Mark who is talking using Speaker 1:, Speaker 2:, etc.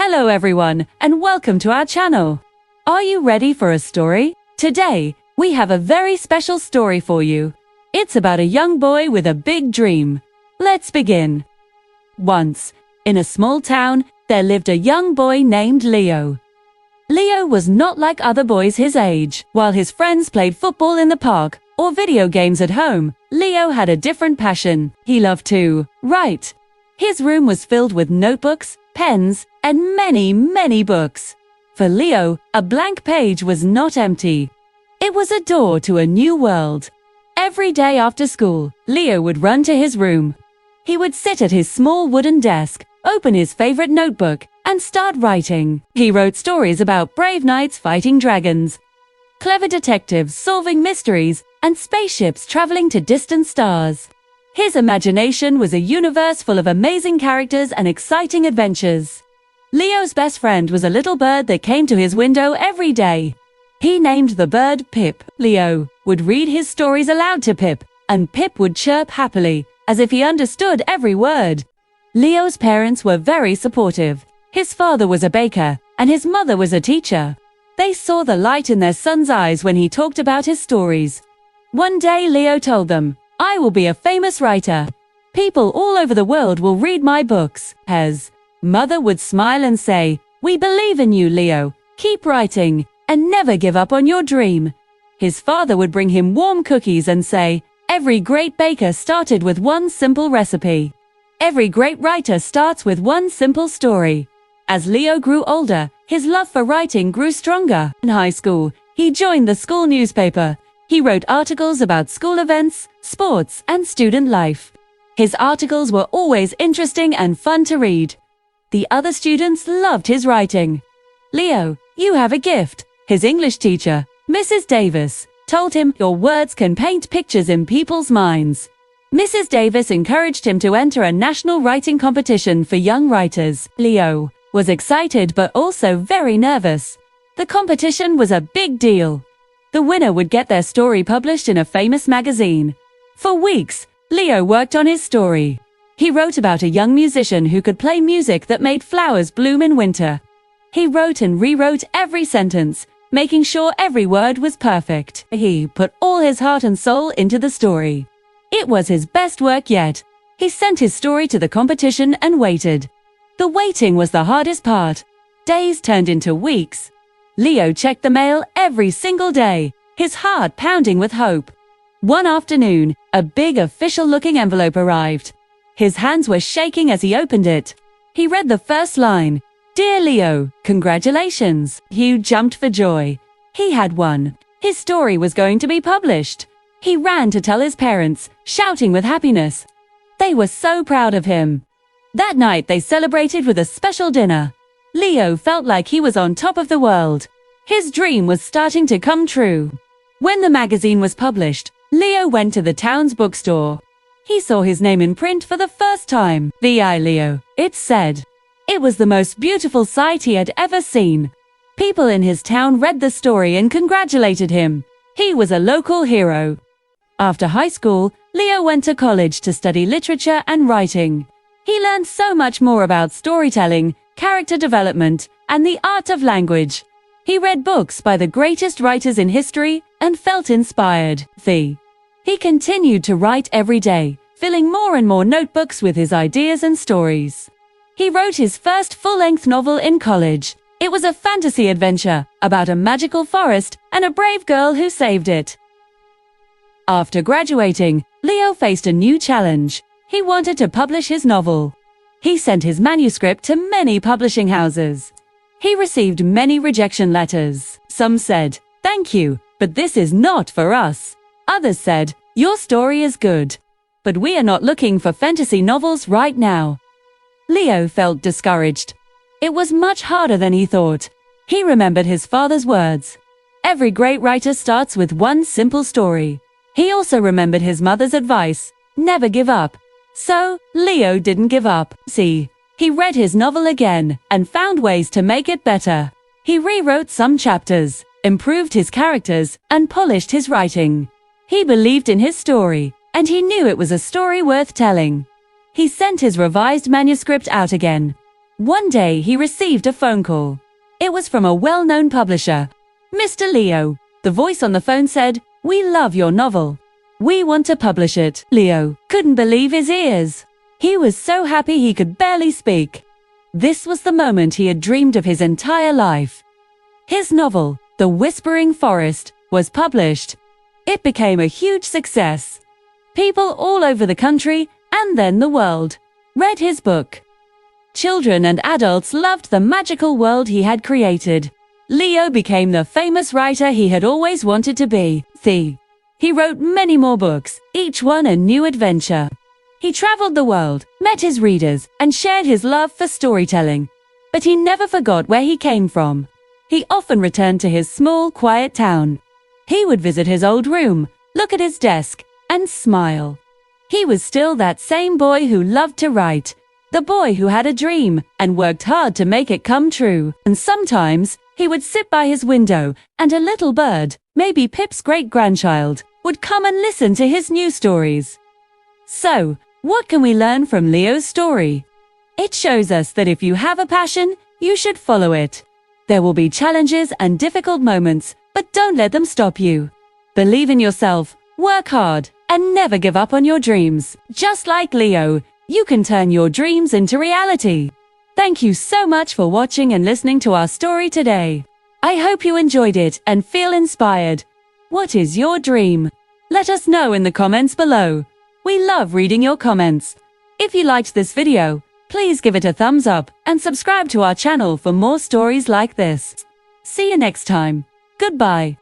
Speaker 1: Hello everyone, and welcome to our channel. Are you ready for a story? Today, we have a very special story for you. It's about a young boy with a big dream. Let's begin. Once, in a small town, there lived a young boy named Leo. Leo was not like other boys his age. While his friends played football in the park or video games at home, Leo had a different passion. He loved to write. His room was filled with notebooks, pens, and many books. For Leo, a blank page was not empty. It was a door to a new world. Every day after school, Leo would run to his room. He would sit at his small wooden desk, open his favorite notebook, and start writing. He wrote stories about brave knights fighting dragons, clever detectives solving mysteries, and spaceships traveling to distant stars. His imagination was a universe full of amazing characters and exciting adventures. Leo's best friend was a little bird that came to his window every day. He named the bird Pip. Leo would read his stories aloud to Pip, and Pip would chirp happily, as if he understood every word. Leo's parents were very supportive. His father was a baker, and his mother was a teacher. They saw the light in their son's eyes when he talked about his stories. One day Leo told them, "I will be a famous writer. People all over the world will read my books." His mother would smile and say, "We believe in you, Leo. Keep writing, and never give up on your dream." His father would bring him warm cookies and say, "Every great baker started with one simple recipe. Every great writer starts with one simple story." As Leo grew older, his love for writing grew stronger. In high school, he joined the school newspaper. He wrote articles about school events, sports, and student life. His articles were always interesting and fun to read. The other students loved his writing. "Leo, you have a gift," his English teacher, Mrs. Davis, told him. "Your words can paint pictures in people's minds." Mrs. Davis encouraged him to enter a national writing competition for young writers. Leo was excited but also very nervous. The competition was a big deal. The winner would get their story published in a famous magazine. For weeks, Leo worked on his story. He wrote about a young musician who could play music that made flowers bloom in winter. He wrote and rewrote every sentence, making sure every word was perfect. He put all his heart and soul into the story. It was his best work yet. He sent his story to the competition and waited. The waiting was the hardest part. Days turned into weeks. Leo checked the mail every single day, his heart pounding with hope. One afternoon, a big official-looking envelope arrived. His hands were shaking as he opened it. He read the first line, "Dear Leo, congratulations." He jumped for joy. He had won. His story was going to be published. He ran to tell his parents, shouting with happiness. They were so proud of him. That night they celebrated with a special dinner. Leo felt like he was on top of the world. His dream was starting to come true. When the magazine was published, Leo went to the town's bookstore. He saw his name in print for the first time. "V.I. Leo," it said. It was the most beautiful sight he had ever seen. People in his town read the story and congratulated him. He was a local hero. After high school, Leo went to college to study literature and writing. He learned so much more about storytelling, character development, and the art of language. He read books by the greatest writers in history and felt inspired. He continued to write every day, filling more and more notebooks with his ideas and stories. He wrote his first full-length novel in college. It was a fantasy adventure about a magical forest and a brave girl who saved it. After graduating, Leo faced a new challenge. He wanted to publish his novel. He sent his manuscript to many publishing houses. He received many rejection letters. Some said, "Thank you, but this is not for us." Others said, "Your story is good, but we are not looking for fantasy novels right now." Leo felt discouraged. It was much harder than he thought. He remembered his father's words. Every great writer starts with one simple story. He also remembered his mother's advice, never give up. So, Leo didn't give up. He read his novel again and found ways to make it better. He rewrote some chapters, improved his characters, and polished his writing. He believed in his story, and he knew it was a story worth telling. He sent his revised manuscript out again. One day he received a phone call. It was from a well-known publisher. "Mr. Leo," the voice on the phone said, "we love your novel. We want to publish it." Leo couldn't believe his ears. He was so happy he could barely speak. This was the moment he had dreamed of his entire life. His novel, The Whispering Forest, was published. It became a huge success. People all over the country, and then the world, read his book. Children and adults loved the magical world he had created. Leo became the famous writer he had always wanted to be. He wrote many more books, each one a new adventure. He traveled the world, met his readers, and shared his love for storytelling. But he never forgot where he came from. He often returned to his small, quiet town. He would visit his old room, look at his desk, and smile. He was still that same boy who loved to write, the boy who had a dream and worked hard to make it come true. And sometimes he would sit by his window and a little bird, maybe Pip's great-grandchild, would come and listen to his new stories. So, what can we learn from Leo's story? It shows us that if you have a passion, you should follow it. There will be challenges and difficult moments, but don't let them stop you. Believe in yourself, work hard, and never give up on your dreams. Just like Leo, you can turn your dreams into reality. Thank you so much for watching and listening to our story today. I hope you enjoyed it and feel inspired. What is your dream? Let us know in the comments below. We love reading your comments. If you liked this video, please give it a thumbs up and subscribe to our channel for more stories like this. See you next time. Goodbye.